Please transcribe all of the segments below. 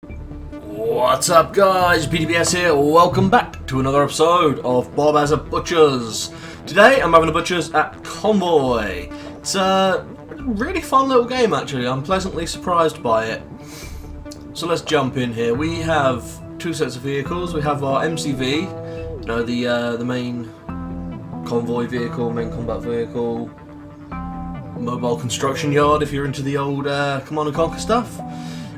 What's up guys, BTBS here, welcome back to another episode of Bob as a Butcher's. Today I'm having a Butcher's at Convoy. It's a really fun little game actually, I'm pleasantly surprised by it. So let's jump in here. We have two sets of vehicles. We have our MCV, you know, the main convoy vehicle, main combat vehicle, mobile construction yard if you're into the old Command & Conquer stuff.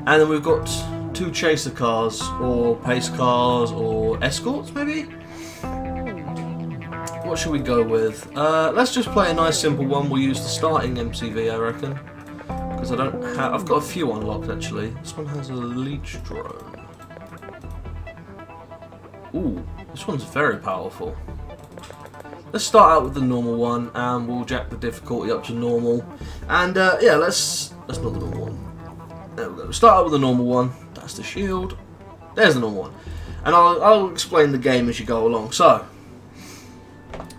And then we've got two chaser cars, or pace cars, or escorts maybe? What should we go with? Let's just play a nice simple one. We'll use the starting MCV, I reckon. Because I've got a few unlocked actually. This one has a leech drone. Ooh, this one's very powerful. Let's start out with the normal one, and we'll jack the difficulty up to normal. And yeah, let's not the normal one. There we go. Start out with the normal one. That's the shield. There's the normal one. And I'll explain the game as you go along. So,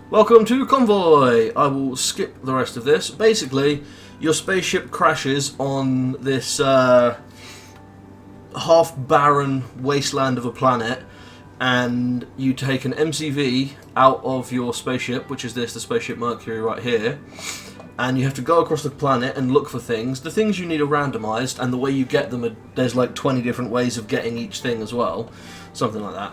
welcome to Convoy. I will skip the rest of this. Basically, your spaceship crashes on this half-barren wasteland of a planet, and you take an MCV out of your spaceship, which is the spaceship Mercury right here. And you have to go across the planet and look for things. The things you need are randomised, and the way you get them, there's like 20 different ways of getting each thing as well. Something like that.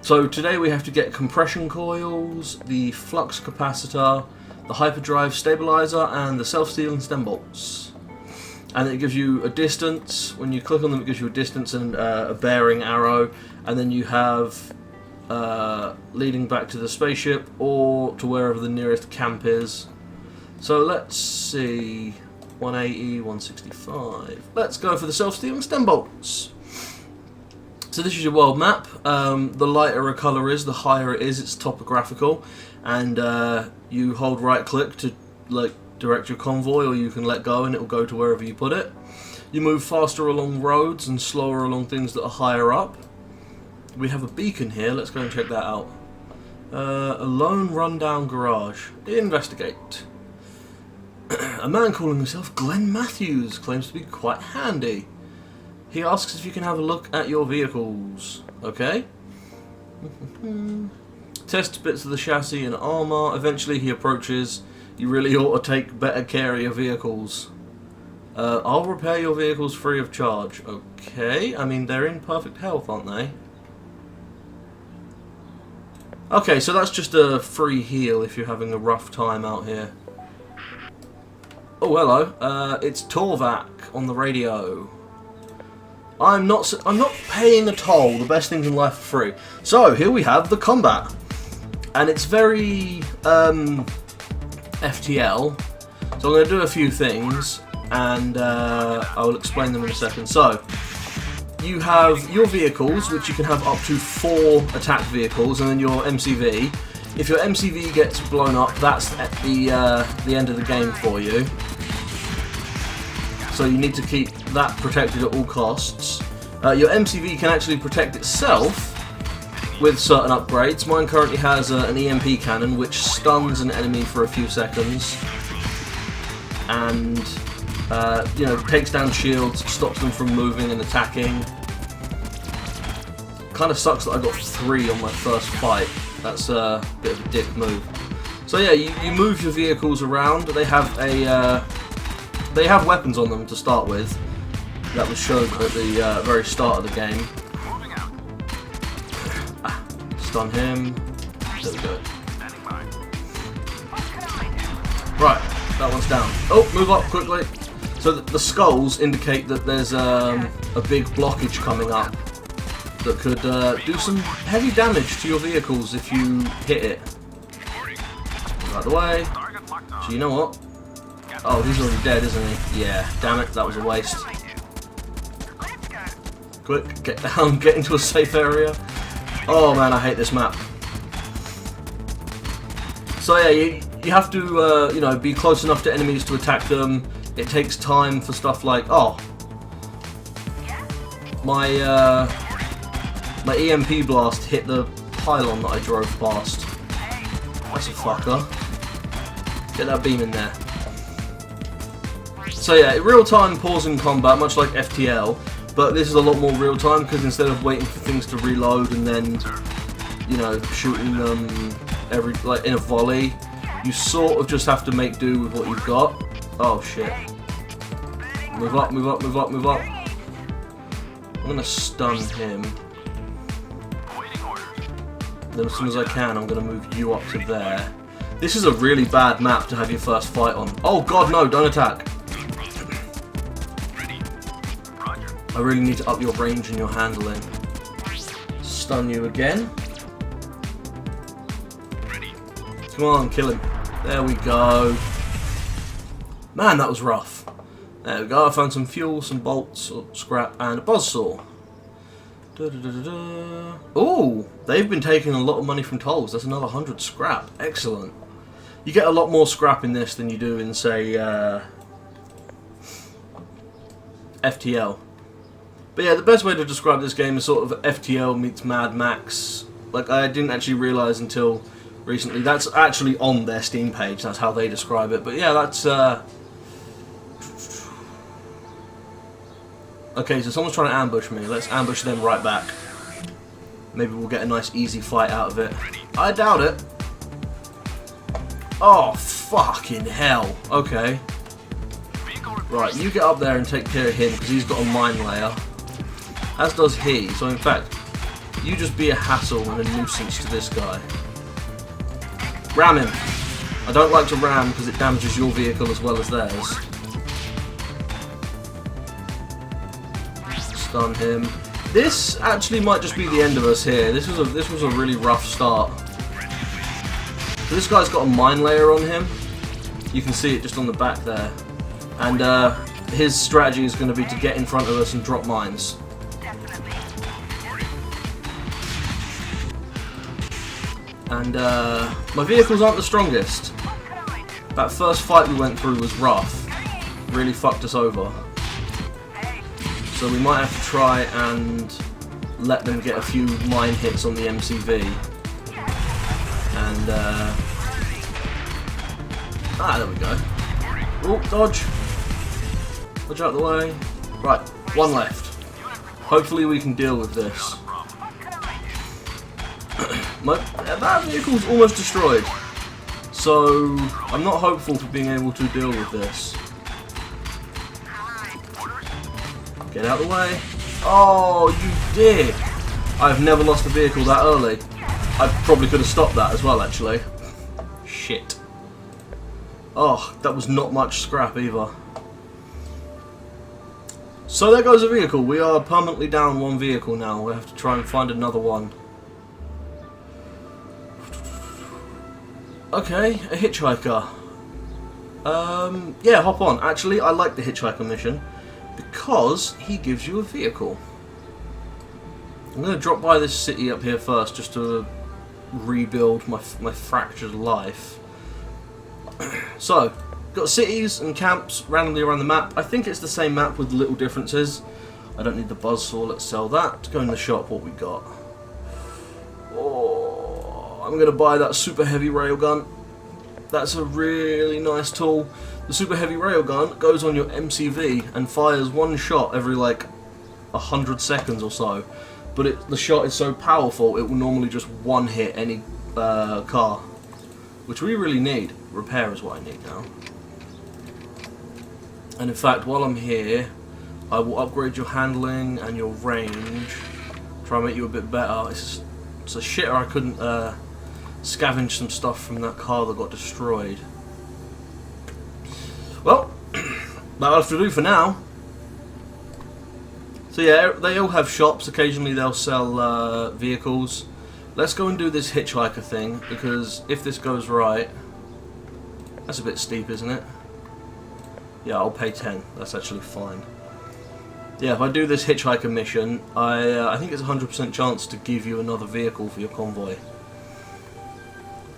So today we have to get compression coils, the flux capacitor, the hyperdrive stabilizer, and the self-sealing stem bolts. And it gives you a distance. When you click on them, it gives you a distance and a bearing arrow. And then you have leading back to the spaceship or to wherever the nearest camp is. So let's see, 180, 165. Let's go for the self-sealing stem bolts. So this is your world map. The lighter a colour is, the higher it is, it's topographical. And you hold right click to direct your convoy, or you can let go and it will go to wherever you put it. You move faster along roads and slower along things that are higher up. We have a beacon here, let's go and check that out. A lone rundown garage. Investigate. A man calling himself Glenn Matthews claims to be quite handy. He asks if you can have a look at your vehicles. Okay. Test bits of the chassis and armour. Eventually he approaches. You really ought to take better care of your vehicles. I'll repair your vehicles free of charge. Okay. I mean, they're in perfect health, aren't they? Okay, so that's just a free heal if you're having a rough time out here. Oh, hello. It's T.O.R.V.A.K on the radio. I'm not paying a toll. The best things in life are free. So here we have the combat, and it's very FTL. So I'm going to do a few things, and I will explain them in a second. So you have your vehicles, which you can have up to 4 attack vehicles, and then your MCV. If your MCV gets blown up, that's at the end of the game for you. So you need to keep that protected at all costs. Your MCV can actually protect itself with certain upgrades. Mine currently has an EMP cannon which stuns an enemy for a few seconds and you know, takes down shields, stops them from moving and attacking. Kind of sucks that I got 3 on my first fight. That's a bit of a dick move. So yeah, you move your vehicles around. They have weapons on them to start with. That was shown at the very start of the game. Stun him. There we go. Right, that one's down. Oh, move up quickly. So the skulls indicate that there's a big blockage coming up that could do some heavy damage to your vehicles if you hit it. Out of the way. So you know what? Oh, he's already dead, isn't he? Yeah, damn it, that was a waste. Quick, get down, get into a safe area. Oh man, I hate this map. So yeah, you have to you know, be close enough to enemies to attack them. It takes time for stuff like, oh, my EMP blast hit the pylon that I drove past. That's a fucker. Get that beam in there. So yeah, real-time pausing combat, much like FTL, But this is a lot more real time because instead of waiting for things to reload and then, you know, shooting them like in a volley, you sort of just have to make do with what you've got. Oh shit. Move up, move up, move up, move up. I'm gonna stun him. Then as soon as I can, I'm gonna move you up to there. This is a really bad map to have your first fight on. Oh god, no, don't attack. I really need to up your range and your handling. Stun you again. Come on, kill him. There we go. Man, that was rough. There we go, I found some fuel, some bolts, scrap, and a buzzsaw. Ooh, they've been taking a lot of money from tolls. That's another 100 scrap. Excellent. You get a lot more scrap in this than you do in, say, FTL. But yeah, the best way to describe this game is sort of FTL meets Mad Max. Like, I didn't actually realise until recently. That's actually on their Steam page. That's how they describe it. But yeah, that's... Okay, so someone's trying to ambush me. Let's ambush them right back. Maybe we'll get a nice easy fight out of it. I doubt it. Oh, fucking hell. Okay. Right, you get up there and take care of him because he's got a mine layer. As does he. So in fact, you just be a hassle and a nuisance to this guy. Ram him. I don't like to ram because it damages your vehicle as well as theirs. Stun him. This actually might just be the end of us here. This was a really rough start. So this guy's got a mine layer on him. You can see it just on the back there. And his strategy is going to be to get in front of us and drop mines. And my vehicles aren't the strongest. That first fight we went through was rough. Really fucked us over. So we might have to try and let them get a few mine hits on the MCV. And there we go. Oh, dodge. Dodge out the way. Right, one left. Hopefully we can deal with this. That vehicle's almost destroyed. So I'm not hopeful for being able to deal with this. Get out of the way. Oh, you dick! I've never lost a vehicle that early. I probably could have stopped that as well, actually. Shit. Oh, that was not much scrap either. So there goes a vehicle. We are permanently down one vehicle now. We have to try and find another one. Okay, a hitchhiker. Yeah, hop on. Actually, I like the hitchhiker mission because he gives you a vehicle. I'm going to drop by this city up here first just to rebuild my fractured life. So, got cities and camps randomly around the map. I think it's the same map with little differences. I don't need the buzzsaw, let's sell that. Go in the shop, what we got. Oh, I'm going to buy that super heavy railgun. That's a really nice tool. The super heavy railgun goes on your MCV and fires one shot every like 100 seconds or so. But the shot is so powerful, it will normally just one hit any car. Which we really need. Repair is what I need now. And in fact, while I'm here, I will upgrade your handling and your range. Try and make you a bit better. It's a shitter I couldn't scavenge some stuff from that car that got destroyed. Well, that'll have to do for now. So yeah, they all have shops. Occasionally they'll sell vehicles. Let's go and do this hitchhiker thing, because if this goes right... That's a bit steep, isn't it? Yeah, I'll pay 10. That's actually fine. Yeah, if I do this hitchhiker mission, I think it's a 100% chance to give you another vehicle for your convoy.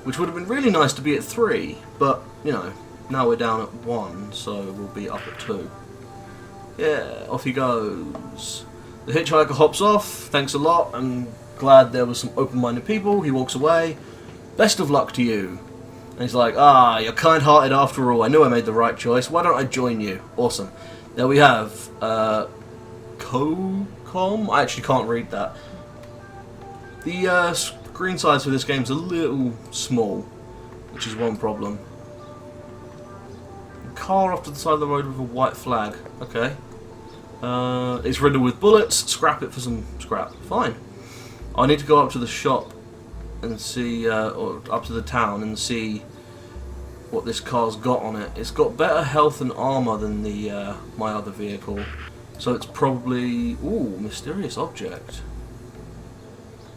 Which would have been really nice to be at 3, but, you know, now we're down at 1, so we'll be up at 2. Yeah, off he goes. The hitchhiker hops off, thanks a lot, I'm glad there was some open-minded people, he walks away. Best of luck to you. And he's like, ah, you're kind-hearted after all, I knew I made the right choice, why don't I join you? Awesome. There we have COCOM. I actually can't read that. The screen size for this game is a little small, which is one problem. Car off to the side of the road with a white flag. Okay. It's riddled with bullets. Scrap it for some scrap. Fine. I need to go up to the shop and see, or up to the town and see what this car's got on it. It's got better health and armor than the my other vehicle, so it's probably mysterious object.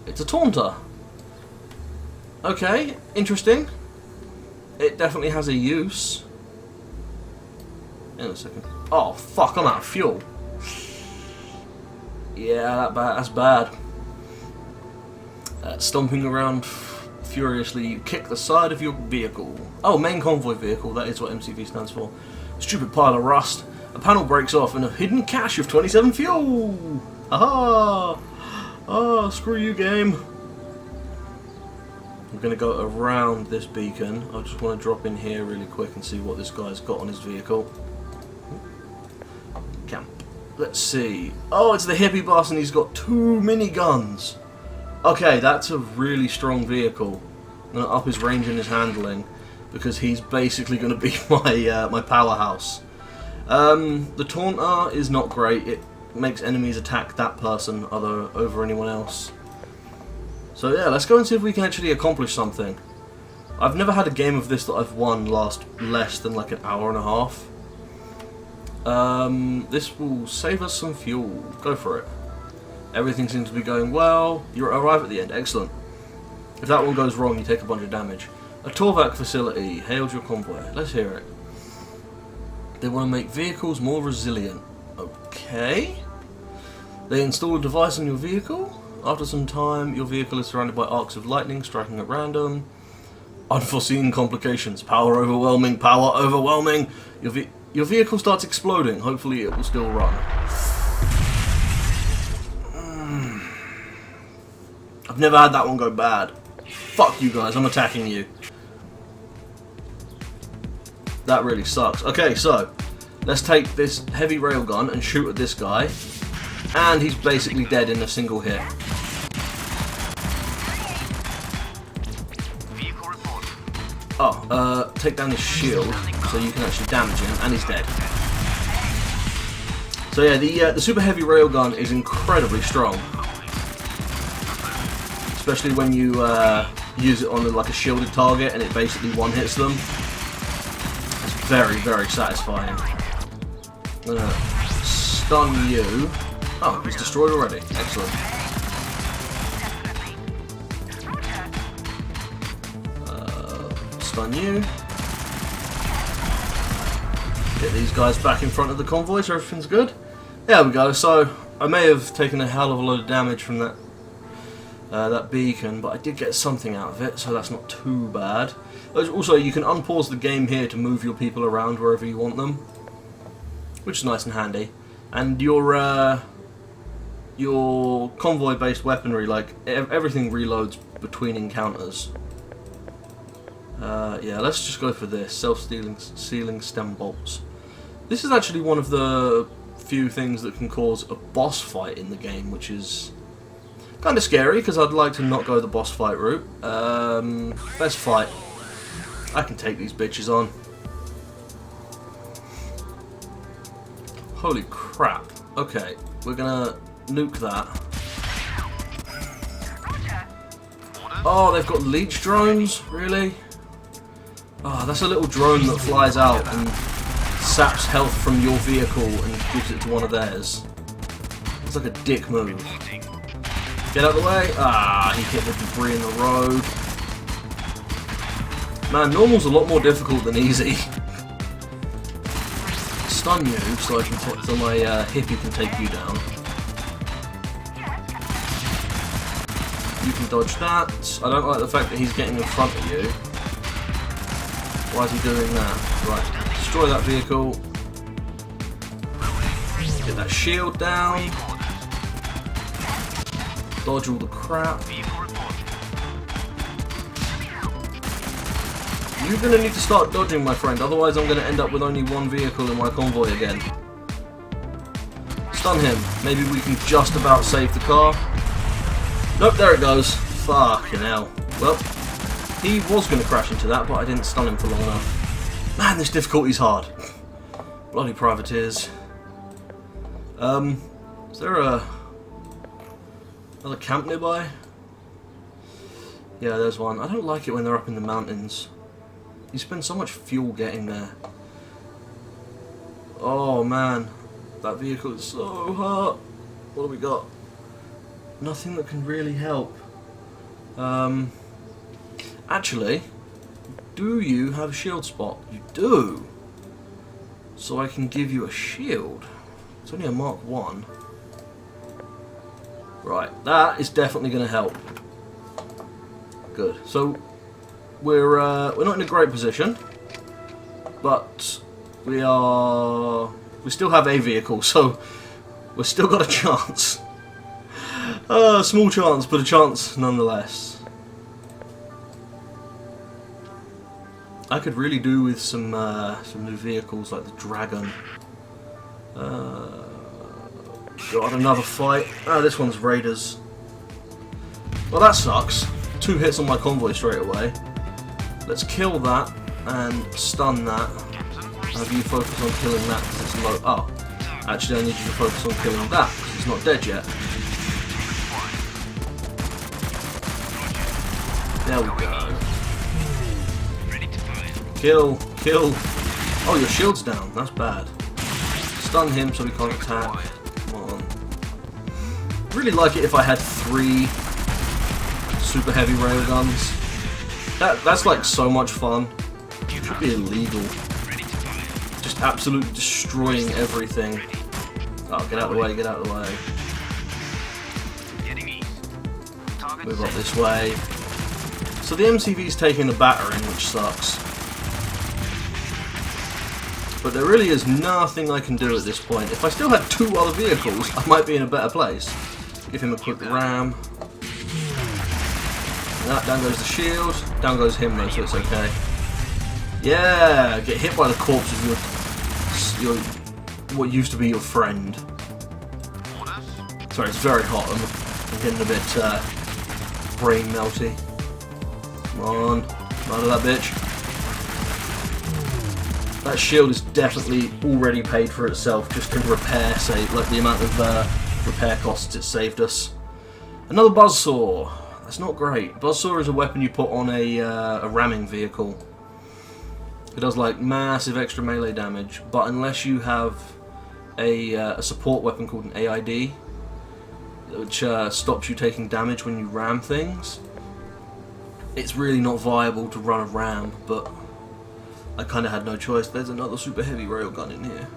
It's a taunter. Okay, interesting. It definitely has a use. In a second. Oh fuck! I'm out of fuel. Yeah, that's bad. Stomping around furiously, you kick the side of your vehicle. Oh, main convoy vehicle, that is what MCV stands for. Stupid pile of rust. A panel breaks off and a hidden cache of 27 fuel! Aha! Oh, screw you, game. I'm going to go around this beacon. I just want to drop in here really quick and see what this guy's got on his vehicle. Camp. Let's see. Oh, it's the hippie boss and he's got 2 miniguns. Okay, that's a really strong vehicle. I'm going to up his range and his handling because he's basically going to be my powerhouse. The taunter is not great. It makes enemies attack that person over anyone else. So yeah, let's go and see if we can actually accomplish something. I've never had a game of this that I've won last less than like an hour and a half. This will save us some fuel. Go for it. Everything seems to be going well. You arrive at the end. Excellent. If that one goes wrong, you take a bunch of damage. A T.O.R.V.A.K facility hails your convoy. Let's hear it. They want to make vehicles more resilient. Okay. They install a device on your vehicle. After some time, your vehicle is surrounded by arcs of lightning striking at random. Unforeseen complications. Power overwhelming. Power overwhelming. Your vehicle starts exploding. Hopefully it will still run. I've never had that one go bad. Fuck you guys, I'm attacking you. That really sucks. Okay, so let's take this heavy railgun and shoot at this guy. And he's basically dead in a single hit. Oh, take down his shield so you can actually damage him, and he's dead. So yeah, the super heavy railgun is incredibly strong. Especially when you use it on like a shielded target and it basically one-hits them. It's very, very satisfying. I'm gonna stun you. Oh, he's destroyed already. Excellent. Stun you. Get these guys back in front of the convoy so everything's good. There we go. So I may have taken a hell of a lot of damage from that beacon, but I did get something out of it, so that's not too bad. Also, you can unpause the game here to move your people around wherever you want them, which is nice and handy. And your convoy-based weaponry, like everything reloads between encounters. Yeah, let's just go for this self-sealing stem bolts. This is actually one of the few things that can cause a boss fight in the game, which is kind of scary, because I'd like to not go the boss fight route. Let's fight. I can take these bitches on. Holy crap. Okay, we're gonna nuke that. Oh, they've got leech drones? Really? Oh, that's a little drone that flies out and saps health from your vehicle and gives it to one of theirs. It's like a dick move. Get out of the way. Ah, he hit the debris in the road. Man, normal's a lot more difficult than easy. Stun you so my hippie can take you down. You can dodge that. I don't like the fact that he's getting in front of you. Why is he doing that? Right, destroy that vehicle. Get that shield down. Dodge all the crap. You're going to need to start dodging, my friend, otherwise I'm going to end up with only one vehicle in my convoy again. Stun him. Maybe we can just about save the car. Nope, there it goes. Fucking hell. Well, he was going to crash into that, but I didn't stun him for long enough. Man, this difficulty's hard. Bloody privateers. Is there another camp nearby? Yeah, there's one. I don't like it when they're up in the mountains. You spend so much fuel getting there. Oh man, that vehicle is so hot. What do we got? Nothing that can really help. Actually, do you have a shield spot? You do. So I can give you a shield. It's only a Mark 1. Right, that is definitely going to help. Good. So we're not in a great position, but we still have a vehicle, so we've still got a chance. Small chance, but a chance nonetheless. I could really do with some new vehicles like the Dragon. Got another fight. Oh, this one's Raiders. Well, that sucks. 2 hits on my convoy straight away. Let's kill that and stun that. Have you focus on killing that because it's low. Oh, actually, I need you to focus on killing that because it's not dead yet. There we go. Kill, kill. Oh, your shield's down. That's bad. Stun him so we can't attack. Come on. Really like it if I had 3 super heavy railguns. That's like so much fun. It should be illegal. Just absolutely destroying everything. Oh, get out of the way, get out of the way. Move up this way. So the MCV's taking a battering, which sucks. But there really is nothing I can do at this point. If I still had 2 other vehicles, I might be in a better place. Give him a quick ram. That, down goes the shield. Down goes him though, so it's okay. Yeah, get hit by the corpse of your what used to be your friend. Sorry, it's very hot. I'm getting a bit brain melty. Come on, out of that bitch. That shield is definitely already paid for itself just in repair, say, like the amount of repair costs it saved us. Another buzzsaw. That's not great. Buzzsaw is a weapon you put on a ramming vehicle. It does like massive extra melee damage, but unless you have a support weapon called an AID, which stops you taking damage when you ram things, it's really not viable to run a ram, but I kind of had no choice. There's another super heavy railgun in here.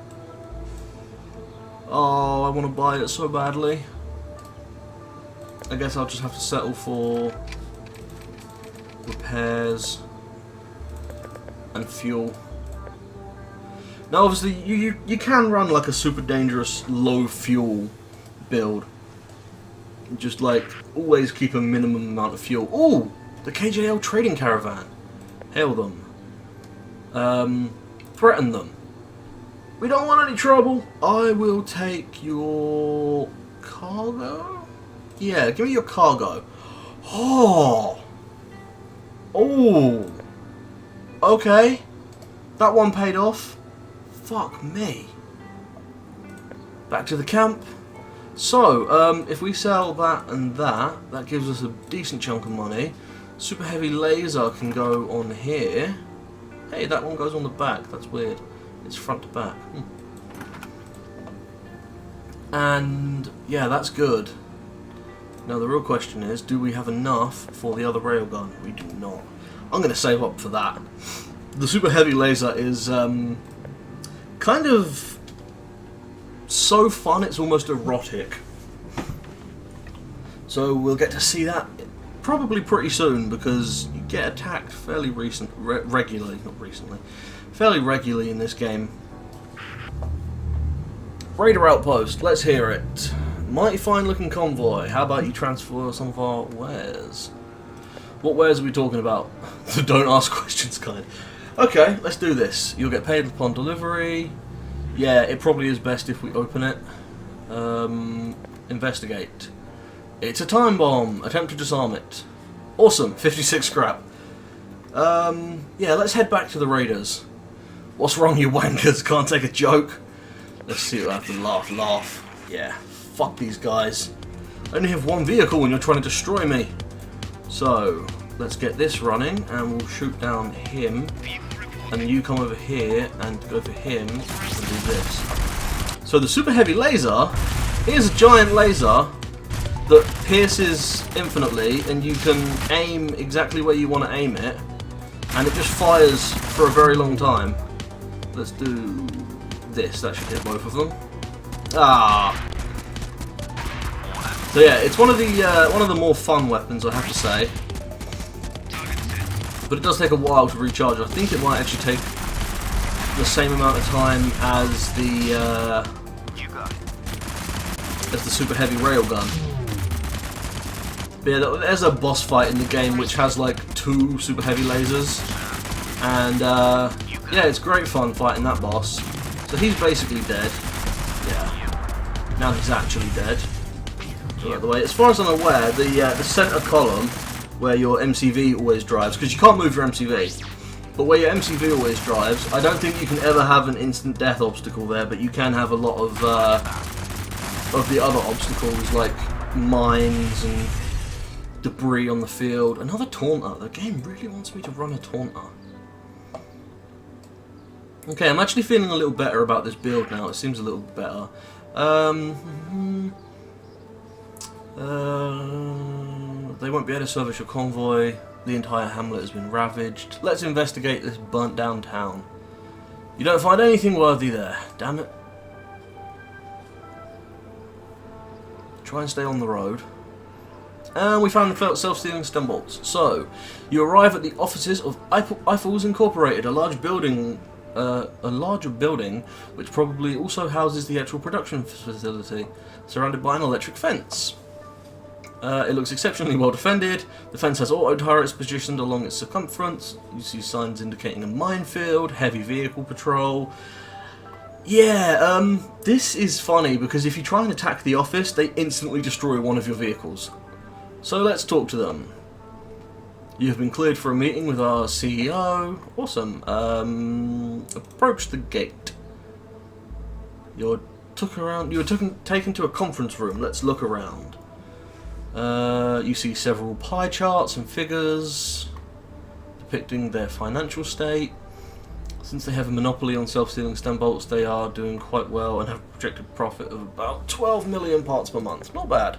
Oh, I want to buy it so badly. I guess I'll just have to settle for repairs and fuel. Now obviously you can run like a super dangerous low fuel build. Just like always keep a minimum amount of fuel. Ooh! The KJL trading caravan. Hail them. Threaten them. We don't want any trouble. I will take your cargo? Yeah, give me your cargo. Oh! Oh! Okay. That one paid off. Fuck me. Back to the camp. So, if we sell that and that, that gives us a decent chunk of money. Super heavy laser can go on here. Hey, that one goes on the back. That's weird. It's front to back. And yeah, that's good. Now the real question is, do we have enough for the other railgun? We do not. I'm going to save up for that. The super heavy laser is kind of so fun it's almost erotic. So we'll get to see that probably pretty soon because you get attacked fairly regularly in this game. Raider outpost, let's hear it. Mighty fine looking convoy. How about you transfer some of our wares? What wares are we talking about? The don't ask questions kind. Okay, let's do this. You'll get paid upon delivery. Yeah, it probably is best if we open it. Investigate. It's a time bomb. Attempt to disarm it. Awesome. 56 scrap. Yeah, let's head back to the raiders. What's wrong, you wankers? Can't take a joke? Let's see what I have to laugh. Yeah, fuck these guys. I only have one vehicle when you're trying to destroy me. So, let's get this running and we'll shoot down him. And then you come over here and go for him and do this. So the super heavy laser is a giant laser that pierces infinitely and you can aim exactly where you want to aim it. And it just fires for a very long time. Let's do this. That should hit both of them. Ah. So yeah, it's one of the more fun weapons, I have to say. But it does take a while to recharge. I think it might actually take the same amount of time as the super heavy railgun. But yeah, there's a boss fight in the game which has like 2 super heavy lasers, and yeah, it's great fun fighting that boss. So he's basically dead. Yeah. Now he's actually dead. By the way, as far as I'm aware, the center column where your MCV always drives, because you can't move your MCV, but where your MCV always drives, I don't think you can ever have an instant death obstacle there, but you can have a lot of the other obstacles like mines and debris on the field. Another taunter. The game really wants me to run a taunter. Okay, I'm actually feeling a little better about this build now. It seems a little better. They won't be able to service your convoy. The entire hamlet has been ravaged. Let's investigate this burnt down town. You don't find anything worthy there. Damn it. Try and stay on the road. And we found the self-stealing stem bolts. So, you arrive at the offices of Eiffels Incorporated, a larger building which probably also houses the actual production facility, surrounded by an electric fence. It looks exceptionally well defended. The fence has auto turrets positioned along its circumference. You see signs indicating a minefield, heavy vehicle patrol. Yeah, this is funny because if you try and attack the office, they instantly destroy one of your vehicles. So let's talk to them. You have been cleared for a meeting with our CEO. Awesome. Approach the gate. You're taken to a conference room. Let's look around. You see several pie charts and figures depicting their financial state. Since they have a monopoly on self-stealing stem bolts, they are doing quite well and have a projected profit of about 12 million parts per month. Not bad.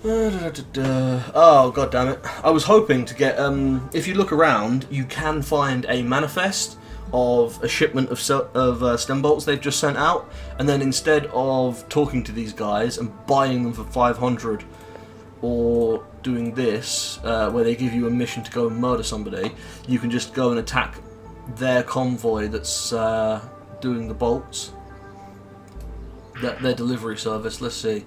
Oh, god damn it. I was hoping to get, if you look around, you can find a manifest of a shipment of stem bolts they've just sent out, and then instead of talking to these guys and buying them for 500 or doing this, where they give you a mission to go and murder somebody, you can just go and attack their convoy that's doing the bolts, their delivery service. Let's see.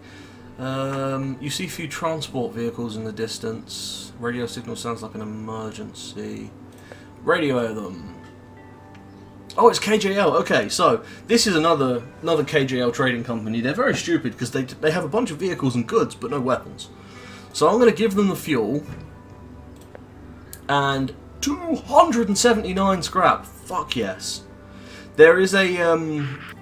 You see a few transport vehicles in the distance. Radio signal sounds like an emergency. Radio them. Oh, it's KJL. Okay, so this is another KJL trading company. They're very stupid because they have a bunch of vehicles and goods but no weapons. So I'm going to give them the fuel and 279 scrap. Fuck yes. There is a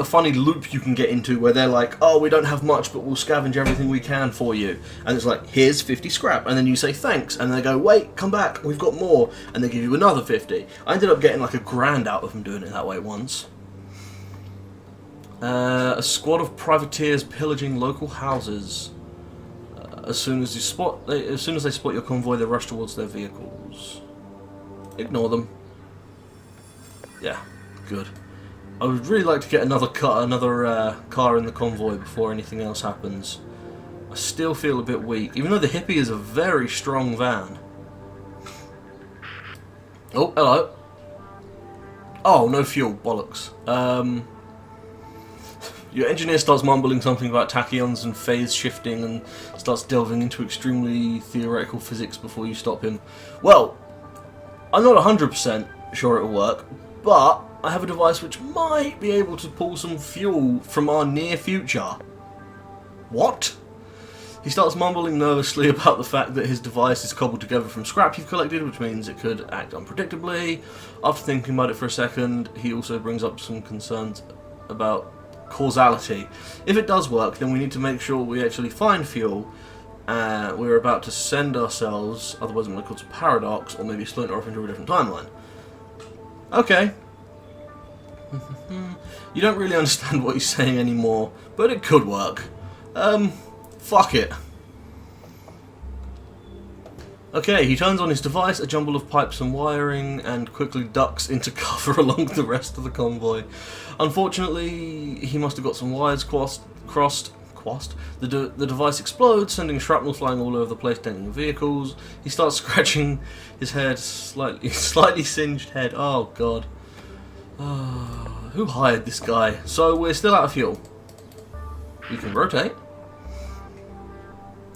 funny loop you can get into where they're like, oh, we don't have much, but we'll scavenge everything we can for you. And it's like, here's 50 scrap. And then you say thanks. And they go, wait, come back, we've got more. And they give you another 50. I ended up getting like $1,000 out of them doing it that way once. A squad of privateers pillaging local houses. As soon as they spot your convoy, they rush towards their vehicles. Ignore them. Yeah, good. I would really like to get another car in the convoy before anything else happens. I still feel a bit weak, even though the Hippie is a very strong van. Oh, hello. Oh, no fuel, bollocks. Your engineer starts mumbling something about tachyons and phase shifting and starts delving into extremely theoretical physics before you stop him. Well, I'm not 100% sure it'll work, but I have a device which might be able to pull some fuel from our near future. What? He starts mumbling nervously about the fact that his device is cobbled together from scrap you've collected, which means it could act unpredictably. After thinking about it for a second, he also brings up some concerns about causality. If it does work, then we need to make sure we actually find fuel. We're about to send ourselves, otherwise I'm going to cause a paradox, or maybe splinter off into a different timeline. Okay. You don't really understand what he's saying anymore, but it could work. Fuck it. Okay, he turns on his device, a jumble of pipes and wiring, and quickly ducks into cover along with the rest of the convoy. Unfortunately, he must have got some wires crossed. The device explodes, sending shrapnel flying all over the place, denting the vehicles. He starts scratching his head, slightly singed head. Oh god. Who hired this guy? So we're still out of fuel. We can rotate.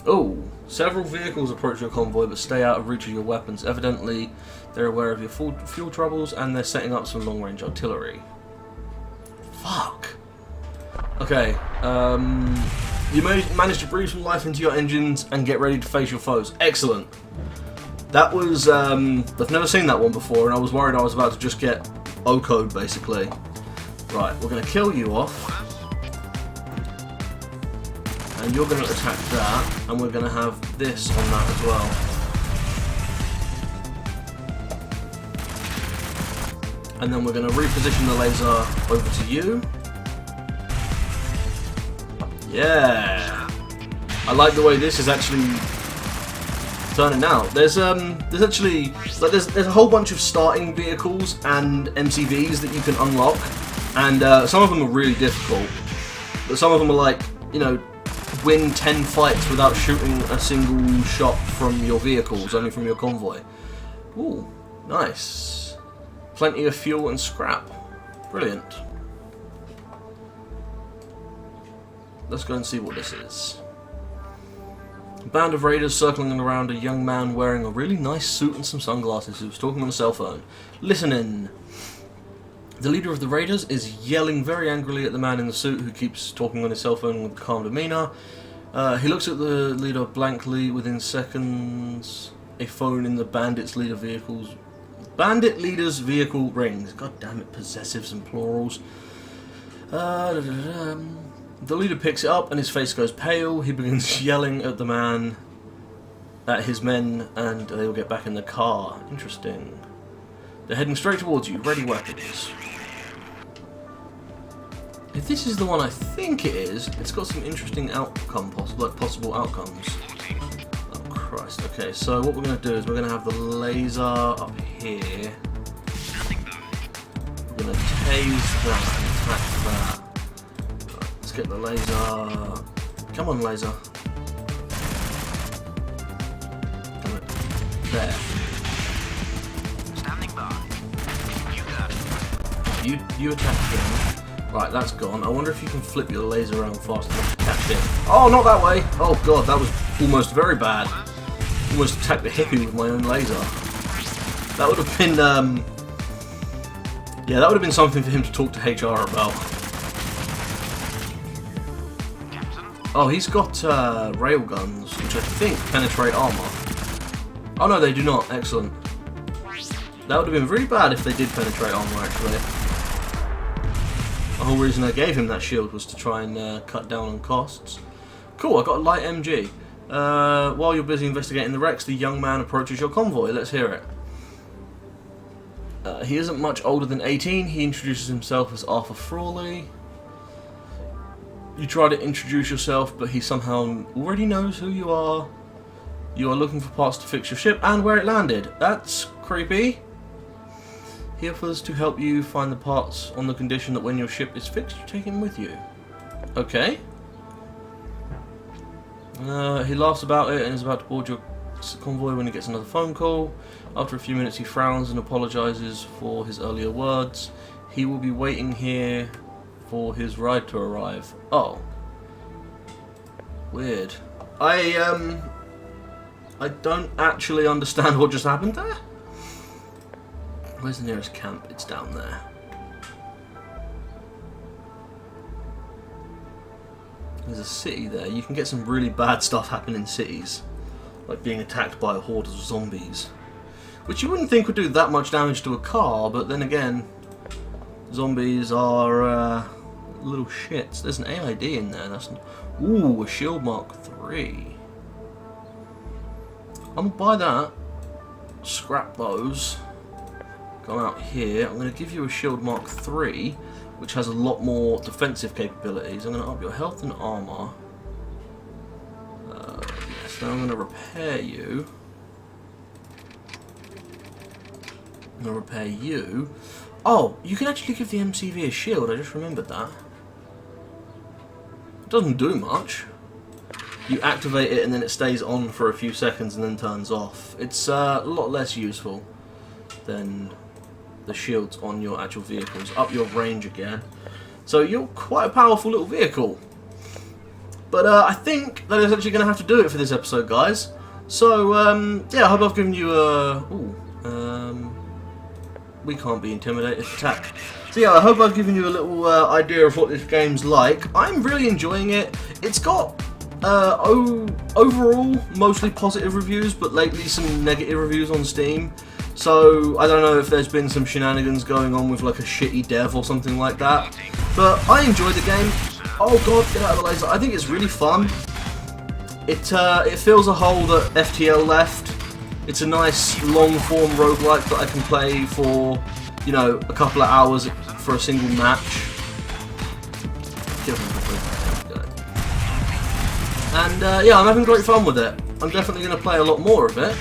Oh, several vehicles approach your convoy but stay out of reach of your weapons. Evidently, they're aware of your fuel troubles and they're setting up some long-range artillery. Fuck. Okay, you managed to breathe some life into your engines and get ready to face your foes. Excellent. That was, I've never seen that one before, and I was worried I was about to just get O-code, basically. Right, we're going to kill you off. And you're going to attack that, and we're going to have this on that as well. And then we're going to reposition the laser over to you. Yeah! I like the way this is actually turning out. There's actually, like, there's a whole bunch of starting vehicles and MCVs that you can unlock, and some of them are really difficult, but some of them are like, you know, win 10 fights without shooting a single shot from your vehicles, only from your convoy. Ooh, nice. Plenty of fuel and scrap. Brilliant. Let's go and see what this is. A band of raiders circling around a young man wearing a really nice suit and some sunglasses who's talking on a cell phone. Listening. The leader of the raiders is yelling very angrily at the man in the suit who keeps talking on his cell phone with a calm demeanour. He looks at the leader blankly. Within seconds, a phone in the bandit's leader's vehicle rings. God damn it, possessives and plurals. The leader picks it up and his face goes pale. He begins yelling at the man, at his men, and they will get back in the car. Interesting. They're heading straight towards you. Ready weapons. If this is the one I think it is, it's got some interesting possible outcomes. Oh Christ. Okay, so what we're going to do is we're going to have the laser up here. We're going to tase that and attack that. Right, let's get the laser. Come on, laser. Come on. There. Standing by. You got it. You attack him. Right, that's gone. I wonder if you can flip your laser around fast enough to catch him. Oh, not that way! Oh god, that was almost very bad. Almost attacked the hippie with my own laser. That would have been, yeah, that would have been something for him to talk to HR about. Oh, he's got rail guns, which I think penetrate armor. Oh no, they do not. Excellent. That would have been really bad if they did penetrate armor, actually. The whole reason I gave him that shield was to try and cut down on costs. Cool, I got a light MG. While you're busy investigating the wrecks, the young man approaches your convoy. Let's hear it. He isn't much older than 18. He introduces himself as Arthur Frawley. You try to introduce yourself, but he somehow already knows who you are. You are looking for parts to fix your ship and where it landed. That's creepy. He offers to help you find the parts on the condition that when your ship is fixed, you take him with you. Okay. He laughs about it and is about to board your convoy when he gets another phone call. After a few minutes he frowns and apologises for his earlier words. He will be waiting here for his ride to arrive. Oh. Weird. I don't actually understand what just happened there. Where's the nearest camp? It's down there. There's a city there. You can get some really bad stuff happen in cities, like being attacked by a horde of zombies, which you wouldn't think would do that much damage to a car, but then again, zombies are little shits. There's an AID in there. That's ooh, a shield Mark III. I'm gonna buy that. Scrap those. Go out here. I'm gonna give you a shield Mark III, which has a lot more defensive capabilities. I'm gonna up your health and armor. Yes. Now I'm gonna repair you. I'm gonna repair you. Oh, you can actually give the MCV a shield. I just remembered that. It doesn't do much. You activate it and then it stays on for a few seconds and then turns off. It's a lot less useful than the shields on your actual vehicles. Up your range again. So you're quite a powerful little vehicle. But I think that is actually going to have to do it for this episode, guys. So, yeah, I hope I've given you a... we can't be intimidated. Attack. So yeah, I hope I've given you a little idea of what this game's like. I'm really enjoying it. It's got overall mostly positive reviews, but lately some negative reviews on Steam. So I don't know if there's been some shenanigans going on with like a shitty dev or something like that. But I enjoyed the game. Oh god, get out of the laser. I think it's really fun. It fills a hole that FTL left. It's a nice long-form roguelike that I can play for, you know, a couple of hours for a single match. And yeah, I'm having great fun with it. I'm definitely going to play a lot more of it.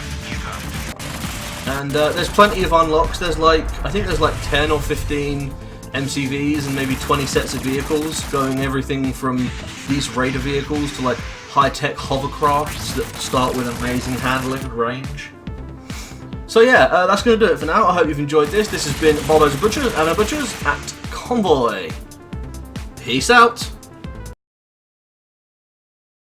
And there's plenty of unlocks. There's like, I think there's like 10 or 15 MCVs and maybe 20 sets of vehicles, going everything from these raider vehicles to like high-tech hovercrafts that start with amazing handling and range. So yeah, that's going to do it for now. I hope you've enjoyed this. This has been BobTheBritishSkellie and our Butchers at Convoy. Peace out.